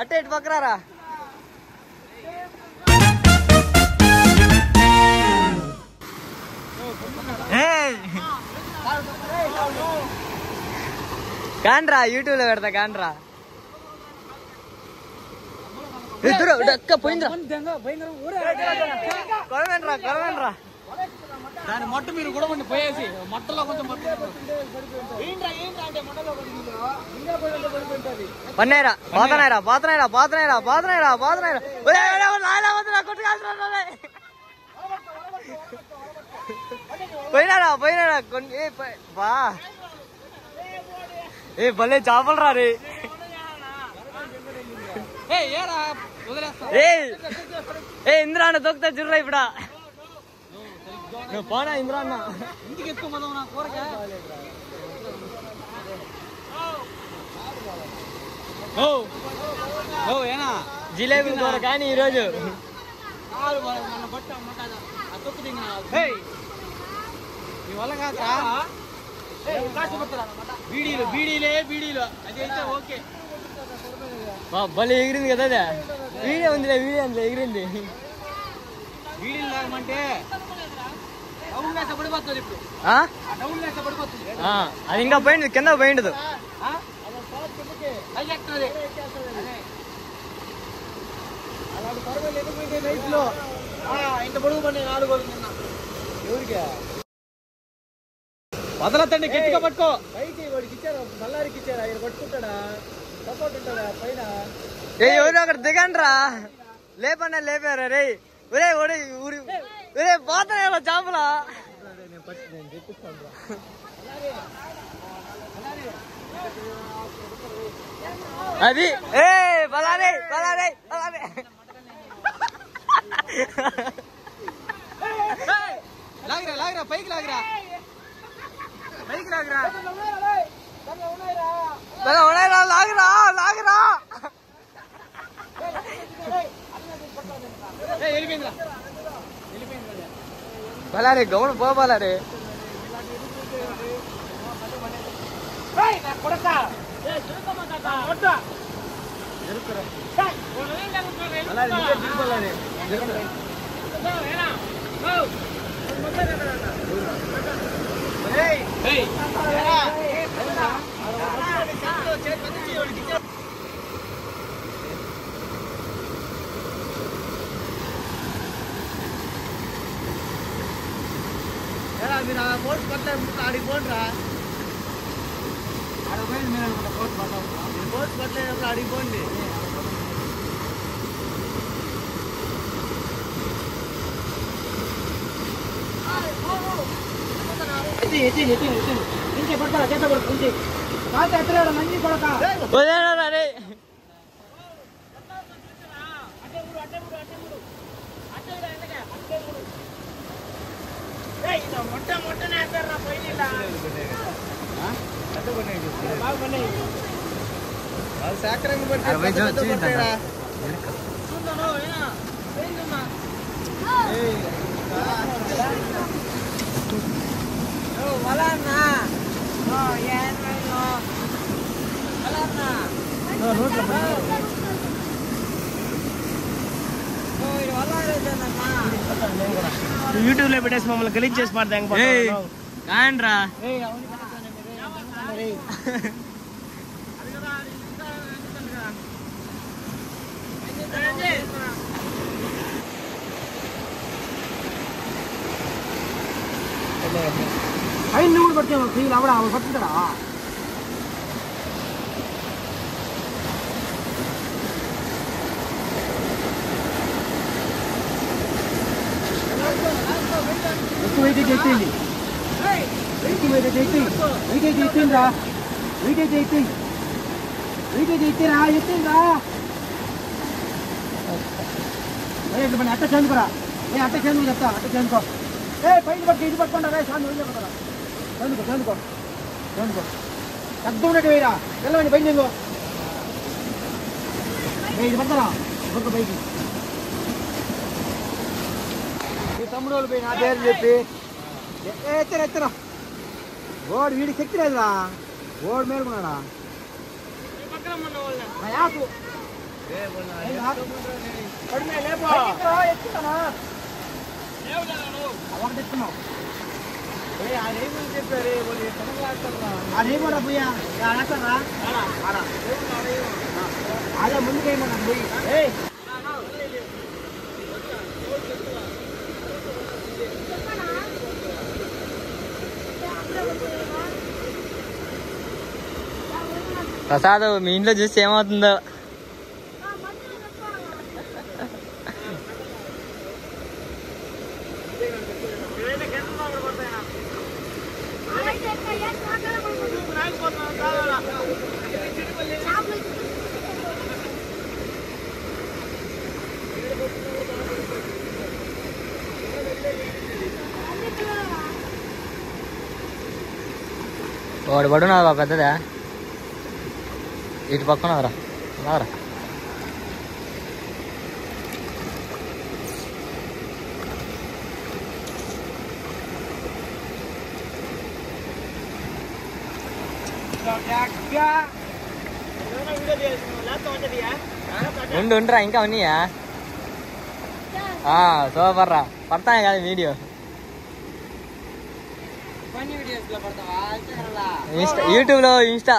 అట్టే ఇటు పక్కరారా. కాండ్రా యూట్యూబ్ లో పెడతా కాండ్రా. పోయిందిరా కొరవేండ్రా దాని మొట్ట మీరు కూడా పోయేసి మొట్టలో కొంచెం పన్నాయిరా పోతున్నాయిరా పోయినారా కొన్ని బా ఏ భలే చేపలు రా రే. ఏ ఇంద్రా అన్న దొక్కుతా జుర్రా ఇప్పుడా పోనా ఇంద్రా అన్న ఇంటికి ఏనా జిలేబీ కూర కానీ ఈరోజు బీడీలు అది అయితే ఓకే. భలే ఎగిరింది కదా అదే. వీడియో ఉంది అందులో ఎగిరింది. వీడియోలు లాగమంటే అది ఇంకా పోయింది కింద పోయిండదు. వదలతండి గట్టిగా పట్టుకో. పైకి వాడికి ఇచ్చారు, బల్లారికి ఇచ్చారు, ఆయన పట్టుకుంటాడా సపోర్ట్ ఉంటాడా పైన. ఏ ఎవరు అక్కడ దిగండి రా. లేపన్నా లేపారా రే. ఒరే ఒరే ఊరి ఒరే పోతానే చేపలా. అది ఏ బలారే లాగిరా పైకి లాగిరా బలారే గౌను పోబాలరే. మీరు ఆ పోస్ట్ పట్టలేదు ఆడికి పోండిరా. పోస్ట్ పట్టలేనప్పుడు ఆడికి పోండి. యూట్యూబ్ లో పెట్టేసి మమ్మల్ని గలీజ్ చేసి మాట్లాడరా. అయిన కూడా పడితే ఫీల్ అవడా పట్టుకుంటాడా. ఎక్కువైతే చెప్పింది చెప్పిండ్రా చెప్పిండ్రా అట్ట చందుకురా. అట్ట చందుకు చెప్తా అట్ట చందుకో. పైన పట్టి ఇది పట్టుకుంటారా సాంగ్ చందుకో పెద్ద ఉన్నట్టు వేయరా. వెళ్ళమండి పైన చందుకో. ఇది పడతారా పైకి తమ్ముడు వాళ్ళు పోయి నా పేరు చెప్పి ఎత్తరా ఓడు వీడికి ఎక్కిలేదురా ఓడు మేలుకున్నాడా చెప్పారు పోయా అదే ముందుకేమన్నా పోయి ప్రసాద్ మీ ఇంట్లో చూస్తే ఏమవుతుందో. వాడు పడున్నావా పెద్దదా ఇటు పక్కన రా ఉండరా ఇంకా ఉన్నాయా సూపర్ రా పడతాయి కదా వీడియో యూట్యూబ్ లో ఇన్స్టా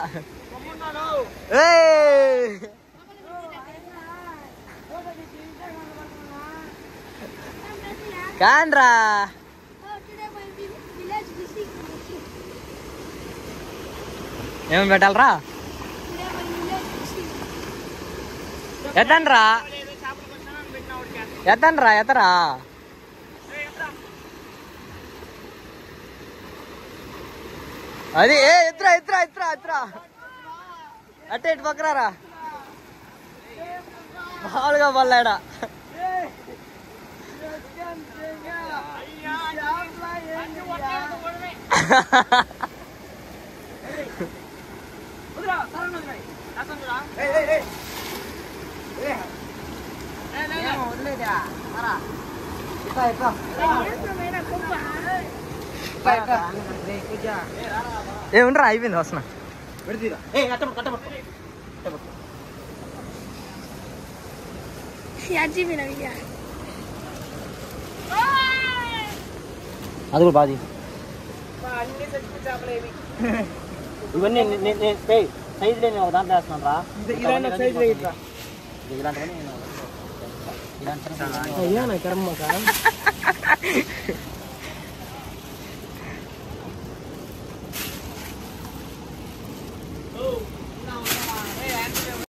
కాన్రా ఏమేమి పెట్టాలరా ఎత్తండ్రా ఎత్తరా అది ఎత్తురా అట్టే ఇటు పక్కరారా మామూలుగా పల్లాడా ఏముండ్రా అయిపోయింది వస్తున్నా అది కూడా బాధ ఇవన్నీ సైజు లేని ఒక దాంట్లో వేస్తున్నాను రా ఇలాంటివన్నీ